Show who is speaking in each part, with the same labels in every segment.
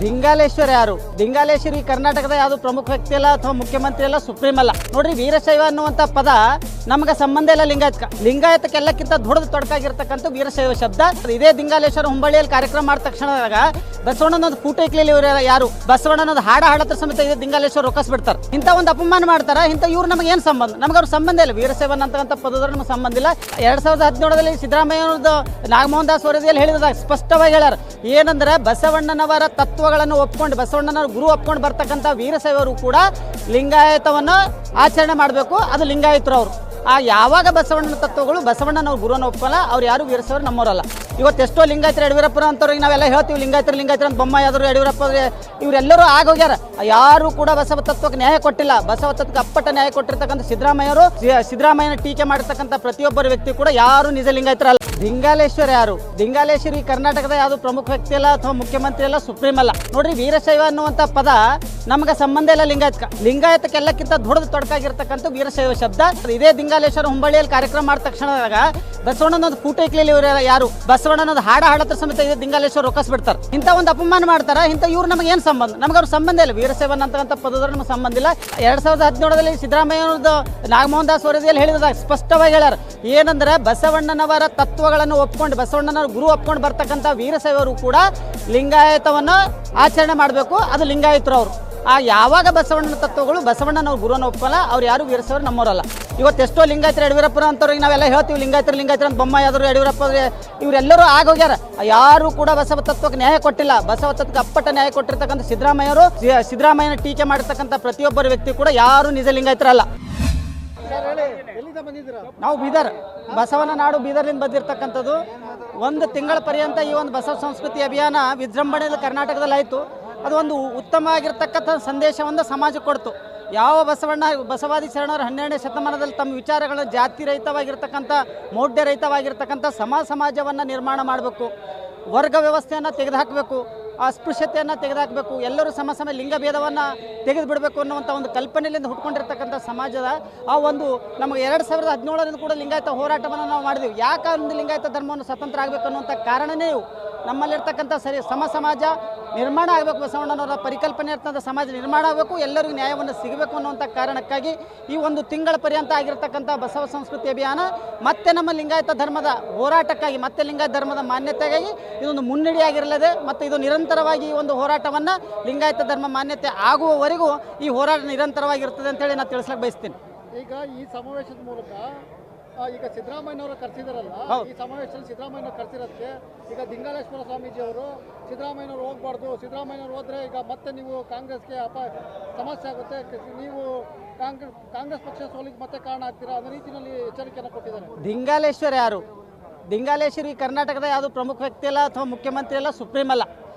Speaker 1: ಲಿಂಗಾಲೇಶ್ವರ ಯಾರು? ಲಿಂಗಾಲೇಶ್ವರಿ ಕರ್ನಾಟಕದ ಯಾವುದು ಪ್ರಮುಖ ವ್ಯಕ್ತಿ ಅಲ್ಲ ಅಥವಾ ಮುಖ್ಯಮಂತ್ರಿ ಅಲ್ಲ, ಸುಪ್ರೀಂ ಅಲ್ಲ. ನೋಡ್ರಿ, ವೀರಶೈವ ಅನ್ನುವಂಥ ಪದ ನಮಗೆ ಸಂಬಂಧ ಇಲ್ಲ ಲಿಂಗಾಯತಕ್ಕೆಲ್ಲಕ್ಕಿಂತ ದೊಡ್ಡದು ತೊಡಕಾಗಿರ್ತಕ್ಕಂಥ ವೀರಶೈವ ಶಬ್ದ. ಇದೇ ಲಿಂಗಾಲೇಶ್ವರ ಹುಂಬಳ್ಳಿಯಲ್ಲಿ ಕಾರ್ಯಕ್ರಮ ಮಾಡಿದ ತಕ್ಷಣದಾಗ ಬಸವಣ್ಣನೊಂದು ಫೋಟೋ ಇಕ್ಲಿಲ್ಲ. ಇವರು ಯಾರು? ಬಸವಣ್ಣನೊಂದು ಹಾಡತ್ರ ಸಮೇತ ಇದೇ ಲಿಂಗಾಲೇಶ್ವರ ರೊಕ್ಕಿಸ್ಬಿಡ್ತಾರೆ. ಇಂಥ ಒಂದು ಅಪಮಾನ ಮಾಡ್ತಾರ. ಇಂಥ ಇವ್ರು ನಮಗೆ ಏನು ಸಂಬಂಧ? ನಮ್ಗೆ ಅವ್ರ ಸಂಬಂಧ ಇಲ್ಲ. ವೀರಶೈವ ಅಂತಕ್ಕಂಥ ಪದದ ನಮಗೆ ಸಂಬಂಧ ಇಲ್ಲ. 2017ರಲ್ಲಿ ಸಿದ್ದರಾಮಯ್ಯನವ್ರದ್ದು ನಾಗಮೋಹನ್ ದಾಸ್ ವರದಿಯಲ್ಲಿ ಹೇಳಿದಾಗ ಸ್ಪಷ್ಟವಾಗಿ ಹೇಳ್ಯಾರ. ಏನಂದ್ರೆ ಬಸವಣ್ಣನವರ ತತ್ವಗಳನ್ನು ಒಪ್ಕೊಂಡು, ಬಸವಣ್ಣನವರ ಗುರು ಒಪ್ಕೊಂಡು ಬರ್ತಕ್ಕಂಥ ವೀರಶೈವರು ಕೂಡ ಲಿಂಗಾಯತವನ್ನು ಆಚರಣೆ ಮಾಡಬೇಕು. ಅದು ಲಿಂಗಾಯತರು ಅವರು. ಯಾವಾಗ ಬಸವಣ್ಣನ ತತ್ವಗಳು ಬಸವಣ್ಣನವ್ರ ಗುರುವನ್ನು ಒಪ್ಪಲ್ಲ, ಅವ್ರು ಯಾರು ವೀರಶೈವರು ನಮ್ಮವರಲ್ಲ. ಇವತ್ತು ಎಷ್ಟೋ ಲಿಂಗಾಯತರು, ಯಡಿಯೂರಪ್ಪರ ಅಂತವ್ರಿಗೆ ನಾವೆಲ್ಲ ಹೇಳ್ತೀವಿ ಲಿಂಗಾಯತರು ಅಂತ. ಬೊಮ್ಮಾಯಿಯಾದರು, ಯಡಿಯೂರಪ್ಪ ಇವರೆಲ್ಲರೂ ಆಗೋಗ್ಯಾರ. ಯಾರು ಕೂಡ ಬಸವ ತತ್ವಕ್ಕೆ ನ್ಯಾಯ ಕೊಟ್ಟಿಲ್ಲ. ಬಸವ ತತ್ವಕ್ಕೆ ಅಪ್ಪಟ ನ್ಯಾಯ ಕೊಟ್ಟಿರ್ತಕ್ಕಂಥ ಸಿದ್ದರಾಮಯ್ಯನ ಟೀಕೆ ಮಾಡಿರ್ತಕ್ಕಂಥ ಪ್ರತಿಯೊಬ್ಬರ ವ್ಯಕ್ತಿ ಕೂಡ ಯಾರು ನಿಜ ಲಿಂಗಾಯತರಲ್ಲ. ಲಿಂಗಾಲೇಶ್ವರ ಯಾರು? ಲಿಂಗಾಲೇಶ್ವರಿ ಕರ್ನಾಟಕದ ಯಾವುದು ಪ್ರಮುಖ ವ್ಯಕ್ತಿ ಅಲ್ಲ ಅಥವಾ ಮುಖ್ಯಮಂತ್ರಿ ಅಲ್ಲ, ಸುಪ್ರೀಂ ಅಲ್ಲ. ನೋಡ್ರಿ, ವೀರಶೈವ ಅನ್ನುವಂಥ ಪದ ನಮಗೆ ಸಂಬಂಧ ಇಲ್ಲ ಲಿಂಗಾಯತಕ್ಕೆಲ್ಲಕ್ಕಿಂತ ದೊಡ್ಡದು ತೊಡಕಾಗಿರ್ತಕ್ಕಂಥ ವೀರಶೈವ ಶಬ್ದ. ಇದೇ ಲಿಂಗಾಲೇಶ್ವರ ಹುಂಬಳ್ಳಿಯಲ್ಲಿ ಕಾರ್ಯಕ್ರಮ ಮಾಡಿದ ತಕ್ಷಣದಾಗ ಬಸವಣ್ಣನೊಂದು ಫೋಟೋ ಇಕ್ಲಿಲ್ಲ. ಇವರು ಯಾರು? ಬಸವಣ್ಣನೊಂದು ಹಾಡತ್ರ ಸಮೇತ ಇದೇ ಲಿಂಗಾಲೇಶ್ವರ ರೊಕ್ಕಿಸ್ಬಿಡ್ತಾರೆ. ಇಂಥ ಒಂದು ಅಪಮಾನ ಮಾಡ್ತಾರ. ಇಂಥ ಇವ್ರು ನಮಗೆ ಏನು ಸಂಬಂಧ? ನಮ್ಗೆ ಅವ್ರ ಸಂಬಂಧ ಇಲ್ಲ. ವೀರಶೈವ ಅಂತಕ್ಕಂಥ ಪದದ ನಮಗೆ ಸಂಬಂಧ ಇಲ್ಲ. 2017ರಲ್ಲಿ ಸಿದ್ದರಾಮಯ್ಯನವ್ರದ್ದು ನಾಗಮೋಹನ್ ದಾಸ್ ವರದಿಯಲ್ಲಿ ಹೇಳಿದಾಗ ಸ್ಪಷ್ಟವಾಗಿ ಹೇಳ್ಯಾರ. ಏನಂದ್ರೆ ಬಸವಣ್ಣನವರ ತತ್ವಗಳನ್ನು ಒಪ್ಕೊಂಡು, ಬಸವಣ್ಣನವರ ಗುರು ಒಪ್ಕೊಂಡು ಬರ್ತಕ್ಕಂಥ ವೀರಶೈವರು ಕೂಡ ಲಿಂಗಾಯತವನ್ನು ಆಚರಣೆ ಮಾಡಬೇಕು. ಅದು ಲಿಂಗಾಯತರು ಅವರು. ಯಾವಾಗ ಬಸವಣ್ಣನ ತತ್ವಗಳು ಬಸವಣ್ಣನವ್ರ ಗುರುವನ್ನು ಒಪ್ಪಲ್ಲ, ಅವ್ರು ಯಾರು ವೀರಶೈವರು ನಮ್ಮವರಲ್ಲ. ಇವತ್ತು ಎಷ್ಟೋ ಲಿಂಗಾಯತರು, ಯಡಿಯೂರಪ್ಪರ ಅಂತವ್ರಿಗೆ ನಾವೆಲ್ಲ ಹೇಳ್ತೀವಿ ಲಿಂಗಾಯತರು ಅಂತ. ಬೊಮ್ಮಾಯಿಯಾದರು, ಯಡಿಯೂರಪ್ಪ ಇವರೆಲ್ಲರೂ ಆಗೋಗ್ಯಾರ. ಯಾರು ಕೂಡ ಬಸವ ತತ್ವಕ್ಕೆ ನ್ಯಾಯ ಕೊಟ್ಟಿಲ್ಲ. ಬಸವ ತತ್ವಕ್ಕೆ ಅಪ್ಪಟ ನ್ಯಾಯ ಕೊಟ್ಟಿರ್ತಕ್ಕಂಥ ಸಿದ್ದರಾಮಯ್ಯನ ಟೀಕೆ ಮಾಡಿರ್ತಕ್ಕಂಥ ಪ್ರತಿಯೊಬ್ಬರ ವ್ಯಕ್ತಿ ಕೂಡ ಯಾರು ನಿಜ ಲಿಂಗಾಯತರಲ್ಲ. ನಾವು ಬೀದರ್, ಬಸವನ ನಾಡು ಬೀದರ್ಲಿಂದ ಬಂದಿರತಕ್ಕಂಥದ್ದು. ಒಂದು ತಿಂಗಳ ಪರ್ಯಂತ ಈ ಒಂದು ಬಸವ ಸಂಸ್ಕೃತಿ ಅಭಿಯಾನ ವಿಜೃಂಭಣೆಯಲ್ಲಿ ಕರ್ನಾಟಕದಲ್ಲಿ ಆಯಿತು. ಅದು ಒಂದು ಉತ್ತಮವಾಗಿರ್ತಕ್ಕಂಥ ಸಂದೇಶವನ್ನು ಸಮಾಜಕ್ಕೆ ಕೊಡ್ತು. ಯಾವ ಬಸವಾದಿ ಶರಣರು 12ನೇ ಶತಮಾನದಲ್ಲಿ ತಮ್ಮ ವಿಚಾರಗಳ ಜಾತಿ ರಹಿತವಾಗಿರ್ತಕ್ಕಂಥ, ಮೌಢ್ಯ ರಹಿತವಾಗಿರ್ತಕ್ಕಂಥ ಸಮಾಜವನ್ನು ನಿರ್ಮಾಣ ಮಾಡಬೇಕು, ವರ್ಗ ವ್ಯವಸ್ಥೆಯನ್ನು ತೆಗೆದುಹಾಕಬೇಕು, ಅಸ್ಪೃಶ್ಯತೆಯನ್ನು ತೆಗೆದುಹಾಕಬೇಕು, ಎಲ್ಲರೂ ಸಮ ಲಿಂಗ ಭೇದವನ್ನು ತೆಗೆದು ಬಿಡಬೇಕು ಅನ್ನುವಂಥ ಒಂದು ಕಲ್ಪನೆಯಿಂದ ಹುಟ್ಕೊಂಡಿರ್ತಕ್ಕಂಥ ಸಮಾಜದ ಒಂದು ನಮಗೆ 2017ರಿಂದ ಕೂಡ ಲಿಂಗಾಯತ ಹೋರಾಟವನ್ನು ನಾವು ಮಾಡಿದೆವು. ಯಾಕೆ ಒಂದು ಲಿಂಗಾಯತ ಧರ್ಮವನ್ನು ಸ್ವತಂತ್ರ ಆಗಬೇಕು ಅನ್ನುವಂಥ ಕಾರಣನೇ ಇವು. ನಮ್ಮಲ್ಲಿರ್ತಕ್ಕಂಥ ಸಮಾಜ ನಿರ್ಮಾಣ ಆಗಬೇಕು, ಬಸವಣ್ಣನವರ ಪರಿಕಲ್ಪನೆ ಇರ್ತಕ್ಕಂಥ ಸಮಾಜ ನಿರ್ಮಾಣ ಆಗಬೇಕು, ಎಲ್ಲರಿಗೂ ನ್ಯಾಯವನ್ನು ಸಿಗಬೇಕು ಅನ್ನುವಂಥ ಕಾರಣಕ್ಕಾಗಿ ಈ ಒಂದು ತಿಂಗಳ ಪರ್ಯಂತ ಆಗಿರ್ತಕ್ಕಂಥ ಬಸವ ಸಂಸ್ಕೃತಿ ಅಭಿಯಾನ ಮತ್ತೆ ನಮ್ಮ ಲಿಂಗಾಯತ ಧರ್ಮದ ಹೋರಾಟಕ್ಕಾಗಿ, ಮತ್ತೆ ಲಿಂಗಾಯತ ಧರ್ಮದ ಮಾನ್ಯತೆಗಾಗಿ ಇದೊಂದು ಮುನ್ನಡೆಯಾಗಿರಲಿದೆ. ಮತ್ತು ಇದು ನಿರಂತರವಾಗಿ ಈ ಒಂದು ಹೋರಾಟವನ್ನು ಲಿಂಗಾಯತ ಧರ್ಮ ಮಾನ್ಯತೆ ಆಗುವವರೆಗೂ ಈ ಹೋರಾಟ ನಿರಂತರವಾಗಿರ್ತದೆ ಅಂತೇಳಿ ನಾನು ತಿಳಿಸ್ಲಿಕ್ಕೆ ಬಯಸ್ತೀನಿ.
Speaker 2: ಈಗ ಈ ಸಮಾವೇಶದ ಮೂಲಕ ಈಗ ಸಿದ್ದರಾಮಯ್ಯನವರು ಕರೆಸಿದಾರಲ್ಲ, ಈ ಸಮಾವೇಶದಲ್ಲಿ ಸಿದ್ದರಾಮಯ್ಯನವರು ಕರೆಸಿರೋದಕ್ಕೆ ಈಗ ಲಿಂಗಾಲೇಶ್ವರ ಸ್ವಾಮೀಜಿ ಅವರು ಸಿದ್ದರಾಮಯ್ಯನವರು ಹೋಗ್ಬಾರ್ದು, ಸಿದ್ದರಾಮಯ್ಯನವರು ಹೋದ್ರೆ ಈಗ ಮತ್ತೆ ನೀವು ಕಾಂಗ್ರೆಸ್ಗೆ ಸಮಸ್ಯೆ ಆಗುತ್ತೆ, ನೀವು ಕಾಂಗ್ರೆಸ್ ಪಕ್ಷ ಸೋಲಿಗೆ ಮತ್ತೆ ಕಾರಣ ಆಗ್ತೀರಾ ಅನ್ನೋ ರೀತಿಯಲ್ಲಿ ಎಚ್ಚರಿಕೆಯನ್ನು ಕೊಟ್ಟಿದ್ದಾರೆ.
Speaker 1: ಲಿಂಗಾಲೇಶ್ವರ ಯಾರು? ಲಿಂಗಾಲೇಶ್ವರಿ ಕರ್ನಾಟಕದ ಯಾವುದು ಪ್ರಮುಖ ವ್ಯಕ್ತಿ ಅಲ್ಲ ಅಥವಾ ಮುಖ್ಯಮಂತ್ರಿ ಅಲ್ಲ, ಸುಪ್ರೀಂ ಅಲ್ಲ.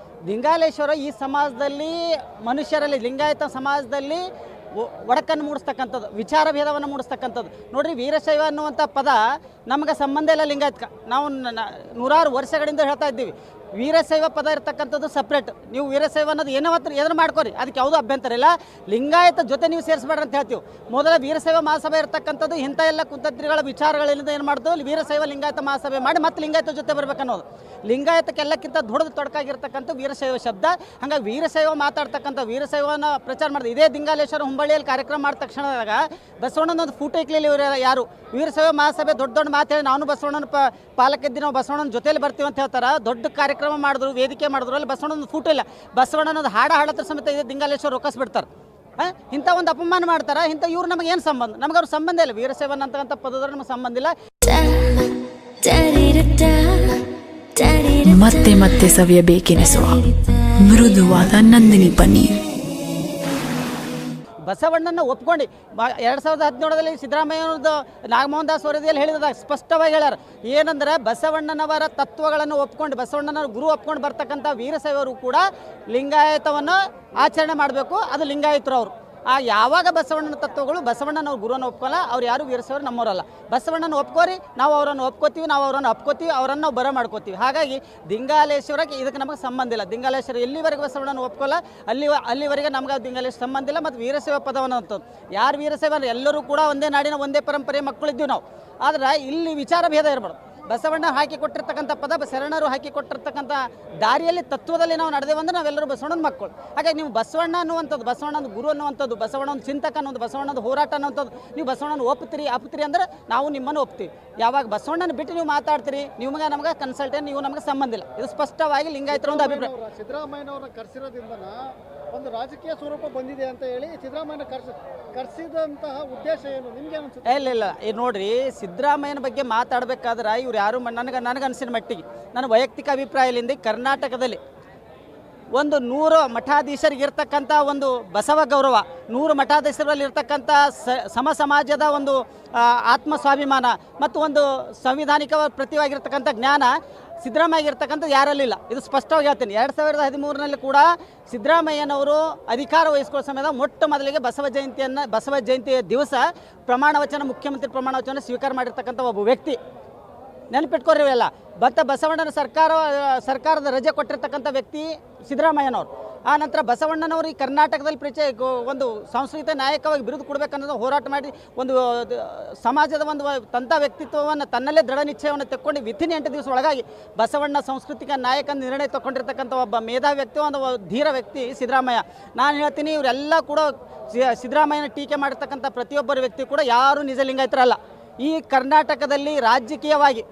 Speaker 1: ಲಿಂಗಾಲೇಶ್ವರ ಈ ಸಮಾಜದಲ್ಲಿ, ಮನುಷ್ಯರಲ್ಲಿ, ಲಿಂಗಾಯತ ಸಮಾಜದಲ್ಲಿ ಒಡಕನ್ನು ಮೂಡಿಸ್ತಕ್ಕಂಥದ್ದು, ವಿಚಾರ ಭೇದವನ್ನು ಮೂಡಿಸ್ತಕ್ಕಂಥದ್ದು. ನೋಡ್ರಿ, ವೀರಶೈವ ಅನ್ನುವಂಥ ಪದ ನಮಗೆ ಸಂಬಂಧ ಇಲ್ಲ ಲಿಂಗಾಯತಕ್ಕೆ. ನಾವು ನೂರಾರು ವರ್ಷಗಳಿಂದ ಹೇಳ್ತಾ ಇದ್ದೀವಿ. ವೀರಶೈವ ಪದ ಇರ್ತಕ್ಕಂಥದ್ದು ಸಪ್ರೇಟ್. ನೀವು ವೀರಶೈವ ಅನ್ನೋದು ಏನಾದ್ರು ಮಾಡ್ಕೊರಿ, ಅದಕ್ಕೆ ಯಾವುದೂ ಅಭ್ಯಂತರ ಇಲ್ಲ. ಲಿಂಗಾಯತ ಜೊತೆ ನೀವು ಸೇರಿಸಬೇಡ್ರಿ ಅಂತ ಹೇಳ್ತೀವಿ. ಮೊದಲ ವೀರಶೈವ ಮಹಾಸಭೆ ಇರ್ತಕ್ಕಂಥದ್ದು ಇಂಥ ಎಲ್ಲ ಕುತಂತ್ರಿಗಳ ವಿಚಾರಗಳಿಂದ ಏನು ಮಾಡ್ತೀವಿ, ವೀರಶೈವ ಲಿಂಗಾಯತ ಮಹಾಸಭೆ ಮಾಡಿ ಮತ್ತೆ ಲಿಂಗಾಯತ ಜೊತೆ ಬರ್ಬೇಕನ್ನೋದು. ಲಿಂಗಾಯತಕ್ಕೆಲ್ಲಕ್ಕಿಂತ ದೊಡ್ಡದು ತೊಡಕಾಗಿರ್ತಕ್ಕಂಥ ವೀರಶೈವ ಶಬ್ದ. ಹಾಗಾಗಿ ವೀರಶೈವ ಮಾತಾಡ್ತಕ್ಕಂಥ, ವೀರಶೈವನ ಪ್ರಚಾರ ಮಾಡಿದೆ. ಇದೇ ಲಿಂಗಾಲೇಶ್ವರ ಹುಂಬಳ್ಳಿಯಲ್ಲಿ ಕಾರ್ಯಕ್ರಮ ಮಾಡಿದ ತಕ್ಷಣದಾಗ ಬಸವಣ್ಣನೊಂದು ಫೋಟೋ ಇಕ್ಲಿಲ್ಲ. ಇವರು ಯಾರು? ವೀರಶೈವ ಮಹಾಸಭೆ ದೊಡ್ಡ ಮಾತು ಹೇಳಿ, ನಾನು ಬಸವಣ್ಣನ ಪಾಲಕಿದ್ದಿ, ನಾವು ಬಸವಣ್ಣನ ಜೊತೆಯಲ್ಲಿ ಬರ್ತೀವಿ ಅಂತ ಹೇಳ್ತಾರೆ. ದೊಡ್ಡ ಕಾರ್ಯಕ್ರಮ ಮಾಡಿದ್ರು, ವೇದಿಕೆ ಮಾಡಿದ್ರು, ಅಲ್ಲಿ ಬಸವಣ್ಣನ ಫೋಟೋ ಇಲ್ಲ. ಬಸವಣ್ಣನೊಂದು ಹಾಡತ್ರ ಸಮೇತ ಇದೇ ಲಿಂಗಾಲೇಶ್ವರ ರೊಕ್ಕಿಸ್ಬಿಡ್ತಾರೆ. ಇಂಥ ಒಂದು ಅಪಮಾನ ಮಾಡ್ತಾರ. ಇಂಥ ಇವ್ರು ನಮಗೆ ಏನು ಸಂಬಂಧ? ನಮ್ಗೆ ಅವ್ರ ಸಂಬಂಧ ಇಲ್ಲ. ವೀರಶೈವ ಅಂತಕ್ಕಂಥ ಪದದ ನಮಗೆ ಸಂಬಂಧ ಇಲ್ಲ.
Speaker 3: ಮತ್ತೆ ಮತ್ತೆ ಸವಿಯಬೇಕೆನಿಸುವ ಮೃದುವಾದ ನಂದಿನಿ ಪನ್ನೀರ್.
Speaker 1: ಬಸವಣ್ಣನ ಒಪ್ಕೊಂಡು 2017ರಲ್ಲಿ ಸಿದ್ದರಾಮಯ್ಯನವ್ರದ್ದು ನಾಗಮೋಹನ್ ದಾಸ್ ವರದಿಯಲ್ಲಿ ಹೇಳಿದಾಗ ಸ್ಪಷ್ಟವಾಗಿ ಹೇಳ್ಯಾರ. ಏನಂದ್ರೆ ಬಸವಣ್ಣನವರ ತತ್ವಗಳನ್ನು ಒಪ್ಕೊಂಡು, ಬಸವಣ್ಣನವರ ಗುರು ಒಪ್ಕೊಂಡು ಬರ್ತಕ್ಕಂಥ ವೀರಶೈವರು ಕೂಡ ಲಿಂಗಾಯತವನ್ನು ಆಚರಣೆ ಮಾಡಬೇಕು. ಅದು ಲಿಂಗಾಯತರು ಅವರು. ಯಾವಾಗ ಬಸವಣ್ಣನ ತತ್ವಗಳು ಬಸವಣ್ಣನವ್ರ ಗುರುವನ್ನು ಒಪ್ಕೊಳ್ಳಲ್ಲ, ಅವ್ರು ಯಾರು ವೀರಶೈವರು ನಮ್ಮವರಲ್ಲ. ಬಸವಣ್ಣನ ಒಪ್ಕೋರಿ, ನಾವು ಅವರನ್ನು ಒಪ್ಕೋತೀವಿ, ನಾವು ಅವರನ್ನು ಅಪ್ಕೋತೀವಿ, ಅವರನ್ನು ನಾವು ಬರ ಮಾಡ್ಕೋತೀವಿ. ಹಾಗಾಗಿ ಲಿಂಗಾಲೇಶ್ವರಕ್ಕೆ ಇದಕ್ಕೆ ನಮಗೆ ಸಂಬಂಧ ಇಲ್ಲ. ಲಿಂಗಾಲೇಶ್ವರ ಎಲ್ಲಿವರೆಗೆ ಬಸವಣ್ಣನ ಒಪ್ಕೊಳ್ಳಲ್ಲ ಅಲ್ಲಿವರೆಗೆ ನಮ್ಗೆ ಲಿಂಗಾಲೇಶ್ವರ ಸಂಬಂಧ ಇಲ್ಲ. ಮತ್ತು ವೀರಶೈವ ಪದವನ್ನು ಅಂತದ್ದು ಯಾರು ವೀರಶೈವ ಎಲ್ಲರೂ ಕೂಡ ಒಂದೇ ನಾಡಿನ ಒಂದೇ ಪರಂಪರೆ ಮಕ್ಕಳಿದ್ದೀವಿ ನಾವು. ಆದ್ರೆ ಇಲ್ಲಿ ವಿಚಾರ ಭೇದ ಇರಬಾರ್ದು. ಬಸವಣ್ಣ ಹಾಕಿಕೊಟ್ಟಿರ್ತಕ್ಕಂಥ ಪದ ಶರಣರು ಹಾಕಿಕೊಟ್ಟಿರ್ತಕ್ಕಂಥ ದಾರಿಯಲ್ಲಿ ತತ್ವದಲ್ಲಿ ನಾವು ನಡೆದೇವೆ ಅಂದರೆ ನಾವೆಲ್ಲರೂ ಬಸವಣ್ಣನ ಮಕ್ಕಳು. ಹಾಗಾಗಿ ನೀವು ಬಸವಣ್ಣ ಅನ್ನುವಂಥದ್ದು, ಬಸವಣ್ಣನ ಗುರು ಅನ್ನುವಂಥದ್ದು, ಬಸವಣ್ಣನ ಚಿಂತಕ ಅನ್ನೋದು, ಬಸವಣ್ಣನ ಹೋರಾಟ ಅನ್ನುವಂಥದ್ದು, ನೀವು ಬಸವಣ್ಣನ ಒಪ್ತೀರಿ ಅಂದ್ರೆ ನಾವು ನಿಮ್ಮನ್ನು ಒಪ್ತೀವಿ. ಯಾವಾಗ ಬಸವಣ್ಣನ ಬಿಟ್ಟು ನೀವು ಮಾತಾಡ್ತೀರಿ, ನಿಮಗೆ ನಮಗೆ ಕನ್ಸಲ್ಟೇಟ್, ನೀವು ನಮಗೆ ಸಂಬಂಧ ಇಲ್ಲ. ಇದು ಸ್ಪಷ್ಟವಾಗಿ ಲಿಂಗಾಯತರ ಒಂದು ಅಭಿಪ್ರಾಯ.
Speaker 2: ಸಿದ್ದರಾಮಯ್ಯನವ್ರನ್ನ ಕರೆಸಿರೋದ್ರಿಂದ ಒಂದು ರಾಜಕೀಯ ಸ್ವರೂಪ ಬಂದಿದೆ ಅಂತ ಹೇಳಿ ಸಿದ್ದರಾಮಯ್ಯನ ಕರೆಸಿದಂತಹ ಉದ್ದೇಶ ಏನು ನಿಮ್ಗೆ ಅನ್ಸುತ್ತೆ?
Speaker 1: ಇಲ್ಲ ಈಗ ನೋಡ್ರಿ, ಸಿದ್ದರಾಮಯ್ಯನ ಬಗ್ಗೆ ಮಾತಾಡಬೇಕಾದ್ರೆ ಇವ್ರು ಯಾರು ನನಗೆ ಅನಿಸಿನ ಮಟ್ಟಿಗೆ ನನ್ನ ವೈಯಕ್ತಿಕ ಅಭಿಪ್ರಾಯದಿಂದ ಕರ್ನಾಟಕದಲ್ಲಿ ಒಂದು 100 ಮಠಾಧೀಶರಿಗಿರ್ತಕ್ಕಂಥ ಒಂದು ಬಸವ ಗೌರವ, 100 ಮಠಾಧೀಶರಲ್ಲಿ ಇರ್ತಕ್ಕಂಥ ಸಮ ಸಮಾಜದ ಒಂದು ಆತ್ಮ ಸ್ವಾಭಿಮಾನ ಮತ್ತು ಒಂದು ಸಂವಿಧಾನಿಕ ಪ್ರತಿವಾಗಿರ್ತಕ್ಕಂಥ ಜ್ಞಾನ ಸಿದ್ದರಾಮಯ್ಯಗಿರ್ತಕ್ಕಂಥದ್ದು ಯಾರಲ್ಲಿಲ್ಲ. ಇದು ಸ್ಪಷ್ಟವಾಗಿ ಹೇಳ್ತೀನಿ. 2013ರಲ್ಲಿ ಕೂಡ ಸಿದ್ದರಾಮಯ್ಯನವರು ಅಧಿಕಾರ ವಹಿಸ್ಕೊಳ್ಳೋ ಸಮಯದ ಮೊಟ್ಟ ಮೊದಲಿಗೆ ಬಸವ ಜಯಂತಿಯ ದಿವಸ ಮುಖ್ಯಮಂತ್ರಿ ಪ್ರಮಾಣ ವಚನ ಸ್ವೀಕಾರ ಮಾಡಿರ್ತಕ್ಕಂಥ ಒಬ್ಬ ವ್ಯಕ್ತಿ. ನೆನಪಿಟ್ಕೊರಿ ಇವೆಲ್ಲ. ಬಸವಣ್ಣನ ಸರ್ಕಾರದ ರಜೆ ಕೊಟ್ಟಿರ್ತಕ್ಕಂಥ ವ್ಯಕ್ತಿ ಸಿದ್ದರಾಮಯ್ಯನವರು. ಆ ನಂತರ ಬಸವಣ್ಣನವರು ಈ ಕರ್ನಾಟಕದಲ್ಲಿ ಒಂದು ಸಾಂಸ್ಕೃತಿಕ ನಾಯಕವಾಗಿ ಬಿರುದು ಕೊಡಬೇಕನ್ನೋದು ಹೋರಾಟ ಮಾಡಿ ಒಂದು ಸಮಾಜದ ಒಂದು ತಂತ ವ್ಯಕ್ತಿತ್ವವನ್ನು ತನ್ನಲ್ಲೇ ದೃಢ ನಿಶ್ಚಯವನ್ನು ತೆಕ್ಕೊಂಡು ವಿತಿನ್ 8 ದಿವಸ ಒಳಗಾಗಿ ಬಸವಣ್ಣ ಸಾಂಸ್ಕೃತಿಕ ನಾಯಕ ನಿರ್ಣಯ ತಗೊಂಡಿರ್ತಕ್ಕಂಥ ಒಬ್ಬ ಮೇಧಾವಿ ವ್ಯಕ್ತಿ, ಒಂದು ಧೀರ ವ್ಯಕ್ತಿ ಸಿದ್ದರಾಮಯ್ಯ. ನಾನು ಹೇಳ್ತೀನಿ, ಇವರೆಲ್ಲ ಕೂಡ ಸಿದ್ದರಾಮಯ್ಯನ ಟೀಕೆ ಮಾಡಿರ್ತಕ್ಕಂಥ ಪ್ರತಿಯೊಬ್ಬರ ವ್ಯಕ್ತಿ ಕೂಡ ಯಾರೂ ನಿಜ ಲಿಂಗಾಯತರಲ್ಲ. ಈ ಕರ್ನಾಟಕದಲ್ಲಿ ರಾಜಕೀಯವಾಗಿ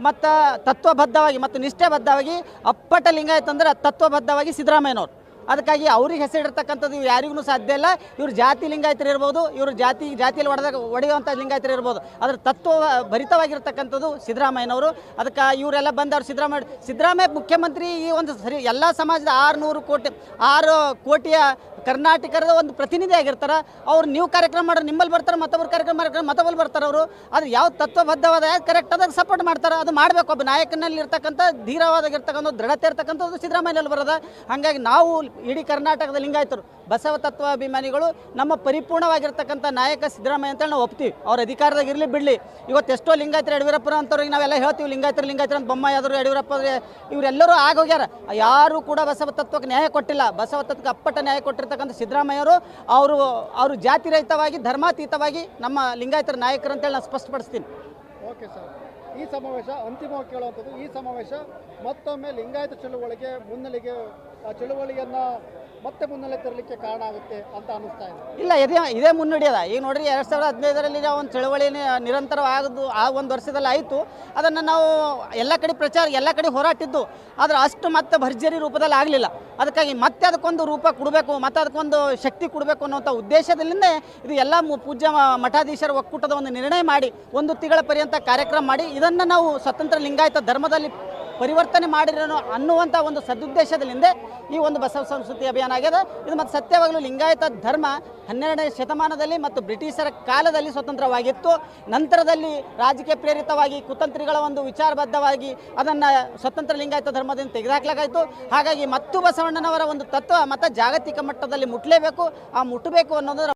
Speaker 1: ಮತ್ತು ತತ್ವಬದ್ಧವಾಗಿ ಮತ್ತು ನಿಷ್ಠೆಬದ್ಧವಾಗಿ ಅಪ್ಪಟ ಲಿಂಗಾಯತ ಅಂದ್ರೆ ತತ್ವಬದ್ಧವಾಗಿ ಸಿದ್ದರಾಮಯ್ಯನವರು. ಅದಕ್ಕಾಗಿ ಅವ್ರಿಗೆ ಹೆಸರಿರ್ತಕ್ಕಂಥದ್ದು ಇವ್ರು ಯಾರಿಗೂ ಸಾಧ್ಯ ಇಲ್ಲ. ಇವರು ಜಾತಿ ಲಿಂಗಾಯತರು ಇರ್ಬೋದು, ಇವರು ಜಾತಿಯಲ್ಲಿ ಒಡೆಯುವಂಥ ಲಿಂಗಾಯತರು ಇರ್ಬೋದು, ಅದರ ತತ್ವ ಭರಿತವಾಗಿರ್ತಕ್ಕಂಥದ್ದು ಸಿದ್ದರಾಮಯ್ಯನವರು. ಅದಕ್ಕೆ ಇವರೆಲ್ಲ ಬಂದವರು ಸಿದ್ದರಾಮಯ್ಯ ಮುಖ್ಯಮಂತ್ರಿ ಈ ಒಂದು ಎಲ್ಲ ಸಮಾಜದ 6 ಕೋಟಿಯ ಕರ್ನಾಟಕದ ಒಂದು ಪ್ರತಿನಿಧಿ ಆಗಿರ್ತಾರೆ. ಅವ್ರು ನೀವು ಕಾರ್ಯಕ್ರಮ ಮಾಡೋರು ನಿಮ್ಮಲ್ಲಿ ಬರ್ತಾರೆ, ಮತ್ತೊಬ್ಬರು ಕಾರ್ಯಕ್ರಮ ಮತ್ತೊಬ್ಬರು ಬರ್ತಾರೆ. ಅವರು ಅದು ಯಾವ ತತ್ವಬದ್ಧವಾದ ಕರೆಕ್ಟ್ ಅದಕ್ಕೆ ಸಪೋರ್ಟ್ ಮಾಡ್ತಾರೆ. ಅದು ಮಾಡಬೇಕು. ಒಬ್ಬ ನಾಯಕನಲ್ಲಿ ಇರ್ತಕ್ಕಂಥ ಧೀರವಾದಾಗಿರ್ತಕ್ಕಂಥ ದೃಢತೆ ಇರ್ತಕ್ಕಂಥದ್ದು ಸಿದ್ದರಾಮಯ್ಯಲ್ಲಿ ಬರೋದ. ಹಾಗಾಗಿ ನಾವು ಇಡೀ ಕರ್ನಾಟಕದ ಲಿಂಗಾಯತರು ಬಸವ ತತ್ವಾಭಿಮಾನಿಗಳು ನಮ್ಮ ಪರಿಪೂರ್ಣವಾಗಿರ್ತಕ್ಕಂಥ ನಾಯಕ ಸಿದ್ದರಾಮಯ್ಯ ಅಂತೇಳಿ ನಾವು ಒಪ್ತೀವಿ. ಅವ್ರ ಅಧಿಕಾರದಾಗ ಇರಲಿ ಬಿಡಲಿ. ಇವತ್ತು ಎಷ್ಟೋ ಲಿಂಗಾಯತರು ಯಡಿಯೂರಪ್ಪರ ಅಂತವ್ರಿಗೆ ನಾವೆಲ್ಲ ಹೇಳ್ತೀವಿ ಲಿಂಗಾಯತರು ಅಂತ. ಬೊಮ್ಮಾಯಿ ಆದರು, ಯಡಿಯೂರಪ್ಪ ಇವರೆಲ್ಲರೂ ಆಗೋಗ್ಯಾರ. ಯಾರು ಕೂಡ ಬಸವ ತತ್ವಕ್ಕೆ ನ್ಯಾಯ ಕೊಟ್ಟಿಲ್ಲ. ಬಸವ ತತ್ವಕ್ಕೆ ಅಪ್ಪಟ ನ್ಯಾಯ ಕೊಟ್ಟಿರ್ತಕ್ಕಂಥ ಸಿದ್ದರಾಮಯ್ಯವರು ಅವರು ಜಾತಿ ರಹಿತವಾಗಿ ಧರ್ಮಾತೀತವಾಗಿ ನಮ್ಮ ಲಿಂಗಾಯತರ ನಾಯಕರು ಅಂತೇಳಿ ನಾನು ಸ್ಪಷ್ಟಪಡಿಸ್ತೀನಿ.
Speaker 2: ಓಕೆ ಸರ್, ಈ ಸಮಾವೇಶ ಅಂತಿಮವಾಗಿ ಕೇಳುವಂಥದ್ದು, ಈ ಸಮಾವೇಶ ಮತ್ತೊಮ್ಮೆ ಲಿಂಗಾಯತ ಚಳುವಳಿಗೆ ಚಳುವಳಿಯನ್ನು ಮತ್ತೆ ಮುನ್ನೆಲೆ ತರಲಿಕ್ಕೆ ಕಾರಣ ಆಗುತ್ತೆ ಅಂತ ಅನ್ನಿಸ್ತಾ ಇದೆ.
Speaker 1: ಇಲ್ಲ, ಇದೇ ಮುನ್ನಡೆಯದ. ಈಗ ನೋಡ್ರಿ, 2015ರಲ್ಲಿ ಒಂದು ಚಳವಳಿ ನಿರಂತರ ಆ ಒಂದು ವರ್ಷದಲ್ಲಿ ಆಯಿತು. ಅದನ್ನು ನಾವು ಎಲ್ಲ ಕಡೆ ಎಲ್ಲ ಕಡೆ ಹೋರಾಟಿದ್ದು. ಆದರೆ ಅಷ್ಟು ಮತ್ತೆ ಭರ್ಜರಿ ರೂಪದಲ್ಲಿ ಆಗಲಿಲ್ಲ. ಅದಕ್ಕಾಗಿ ಮತ್ತೆ ಅದಕ್ಕೊಂದು ರೂಪ ಕೊಡಬೇಕು, ಮತ್ತೆ ಅದಕ್ಕೊಂದು ಶಕ್ತಿ ಕೊಡಬೇಕು ಅನ್ನೋಂಥ ಉದ್ದೇಶದಲ್ಲಿಂದೇ ಇದು ಎಲ್ಲ ಪೂಜ್ಯ ಮಠಾಧೀಶರ ಒಕ್ಕೂಟದ ಒಂದು ನಿರ್ಣಯ ಮಾಡಿ 1 ತಿಂಗಳ ಪರ್ಯಂತ ಕಾರ್ಯಕ್ರಮ ಮಾಡಿ ಇದನ್ನು ನಾವು ಸ್ವತಂತ್ರ ಲಿಂಗಾಯತ ಧರ್ಮದಲ್ಲಿ ಪರಿವರ್ತನೆ ಮಾಡಿರೋಣ ಅನ್ನುವಂಥ ಒಂದು ಸದುದ್ದೇಶದಲ್ಲಿಂದ ಈ ಒಂದು ಬಸವ ಸಂಸ್ಕೃತಿ ಅಭಿಯಾನ ಆಗ್ಯದ. ಇದು ಮತ್ತು ಸತ್ಯವಾಗಲೂ ಲಿಂಗಾಯತ ಧರ್ಮ 12ನೇ ಶತಮಾನದಲ್ಲಿ ಮತ್ತು ಬ್ರಿಟಿಷರ ಕಾಲದಲ್ಲಿ ಸ್ವತಂತ್ರವಾಗಿತ್ತು. ನಂತರದಲ್ಲಿ ರಾಜಕೀಯ ಪ್ರೇರಿತವಾಗಿ ಕುತಂತ್ರಿಗಳ ಒಂದು ವಿಚಾರಬದ್ಧವಾಗಿ ಅದನ್ನು ಸ್ವತಂತ್ರ ಲಿಂಗಾಯತ ಧರ್ಮದಿಂದ ತೆಗೆದುಹಾಕಲಾಗಾಯಿತು. ಹಾಗಾಗಿ ಮತ್ತು ಬಸವಣ್ಣನವರ ಒಂದು ತತ್ವ ಮತ್ತು ಜಾಗತಿಕ ಮಟ್ಟದಲ್ಲಿ ಮುಟ್ಟಲೇಬೇಕು. ಆ ಮುಟ್ಟಬೇಕು ಅನ್ನೋದು